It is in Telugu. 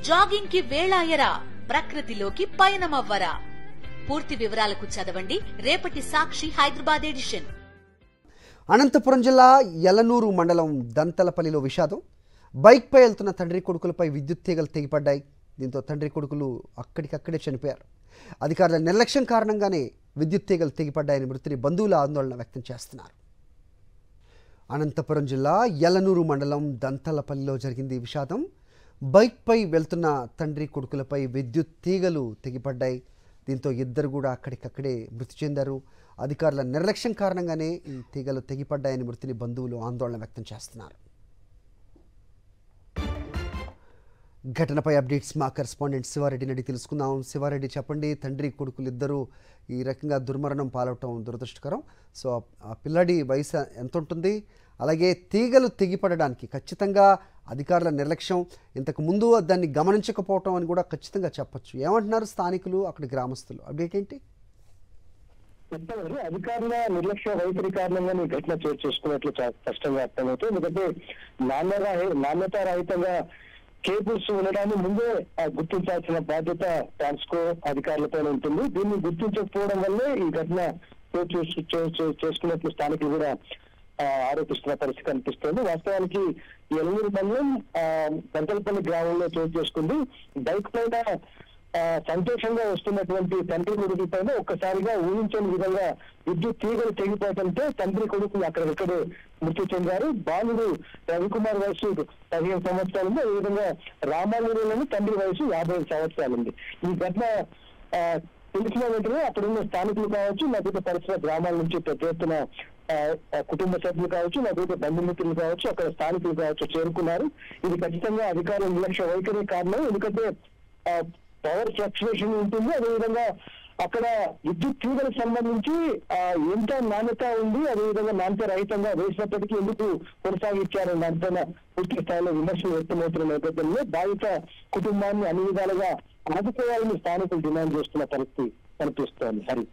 జాగింగ్ కి వేళాయరా, ప్రకృతిలోకి పయనమవ్వరా. పూర్తి వివరాలకు చదవండి రేపటి సాక్షి హైదరాబాద్ ఎడిషన్. అనంతపురం జిల్లా యలనూరు మండలం దంతలపల్లిలో విషాదం. బైక్పై వెళ్తున్న తండ్రి కొడుకులపై విద్యుత్ తీగలు తెగిపడ్డాయి. దీంతో తండ్రి కొడుకులు అక్కడికక్కడే చనిపోయారు. అధికారుల నిర్లక్ష్యం కారణంగానే విద్యుత్ తీగలు తెగిపడ్డాయని మృతుని బంధువులు ఆందోళన వ్యక్తం చేస్తున్నారు. అనంతపురం జిల్లా యలనూరు మండలం దంతలపల్లిలో జరిగింది ఈ విషాదం. బైక్పై వెళ్తున్న తండ్రి కొడుకులపై విద్యుత్ తీగలు తెగిపడ్డాయి. దీంతో ఇద్దరు కూడా అక్కడికక్కడే మృతి చెందారు. అధికారుల నిర్లక్ష్యం కారణంగానే ఈ తీగలు తెగిపడ్డాయని మృతుని బంధువులు ఆందోళన వ్యక్తం చేస్తున్నారు. ఘటనపై అప్డేట్స్ మా కరెస్పాండెంట్ శివారెడ్డిని అడిగి తెలుసుకుందాం. శివారెడ్డి, చెప్పండి, తండ్రి కొడుకులు ఇద్దరు ఈ రకంగా దుర్మరణం పాలవటం దురదృష్టకరం. సో ఆ పిల్లాడి వయసు ఎంత ఉంటుంది? అలాగే తీగలు తెగిపడడానికి ఖచ్చితంగా అధికారుల నిర్లక్ష్యం, ఇంతకు ముందు దాన్ని గమనించకపోవటం అని కూడా ఖచ్చితంగా చెప్పొచ్చు. ఏమంటున్నారు స్థానికులు, అక్కడి గ్రామస్తులు? అప్డేట్ ఏంటి? అధికారుల నిర్లక్ష్య వైఖరి కారణంగా ఈ ఘటన చోటు చేసుకున్నట్లు స్పష్టంగా అర్థమవుతుంది. ఎందుకంటే నాణ్యతారహితంగా కేబుల్స్ ఉండడాన్ని ముందే గుర్తించాల్సిన బాధ్యత ట్రాన్స్కో అధికారులపైన ఉంటుంది. దీన్ని గుర్తించకపోవడం వల్లే ఈ ఘటన చేసుకున్నట్లు స్థానికులు కూడా ఆరోపిస్తున్న పరిస్థితి కనిపిస్తుంది. వాస్తవానికి యలనూరు మండలం దంతలపల్లి గ్రామంలో చోటు చేసుకుంది. బైక్ పైన సంతోషంగా వస్తున్నటువంటి తండ్రి కొడుకు పైన ఒక్కసారిగా ఊహించని విధంగా విద్యుత్ తీగలు తెగిపోవడంతో తండ్రి కొడుకు అక్కడిక్కడే మృతి చెందారు. బాలుడు రవికుమార్ వయసు 15 సంవత్సరాలుంది. అదేవిధంగా రామాలూరులోని తండ్రి వయసు 55 సంవత్సరాలుంది. ఈ ఘటన తెలిసిన వెంటనే అక్కడున్న స్థానికులు కావచ్చు, లేకపోతే పరిసర గ్రామాల నుంచి పెద్ద ఎత్తున కుటుంబ సభ్యులు కావచ్చు, లేకపోతే బంధుమిత్రులు కావచ్చు, అక్కడ స్థానికులు కావచ్చు చేరుకున్నారు. ఇది ఖచ్చితంగా అధికారుల నిర్లక్ష్య వైఖరి కారణం. ఎందుకంటే పవర్ ఫ్లక్చువేషన్ ఉంటుంది. అదేవిధంగా అక్కడ విద్యుత్ తీగలకు సంబంధించి ఎంత నాణ్యత ఉంది, అదేవిధంగా నాణ్యత రహితంగా వేసినప్పటికీ ఎందుకు కొనసాగించారని దానిపైన పూర్తి స్థాయిలో విమర్శలు వ్యక్తమవుతున్న నేపథ్యంలో బాధిత కుటుంబాన్ని అన్ని విధాలుగా ఆదుకోవాలని స్థానికులు డిమాండ్ చేస్తున్న పరిస్థితి కనిపిస్తోంది. హరి.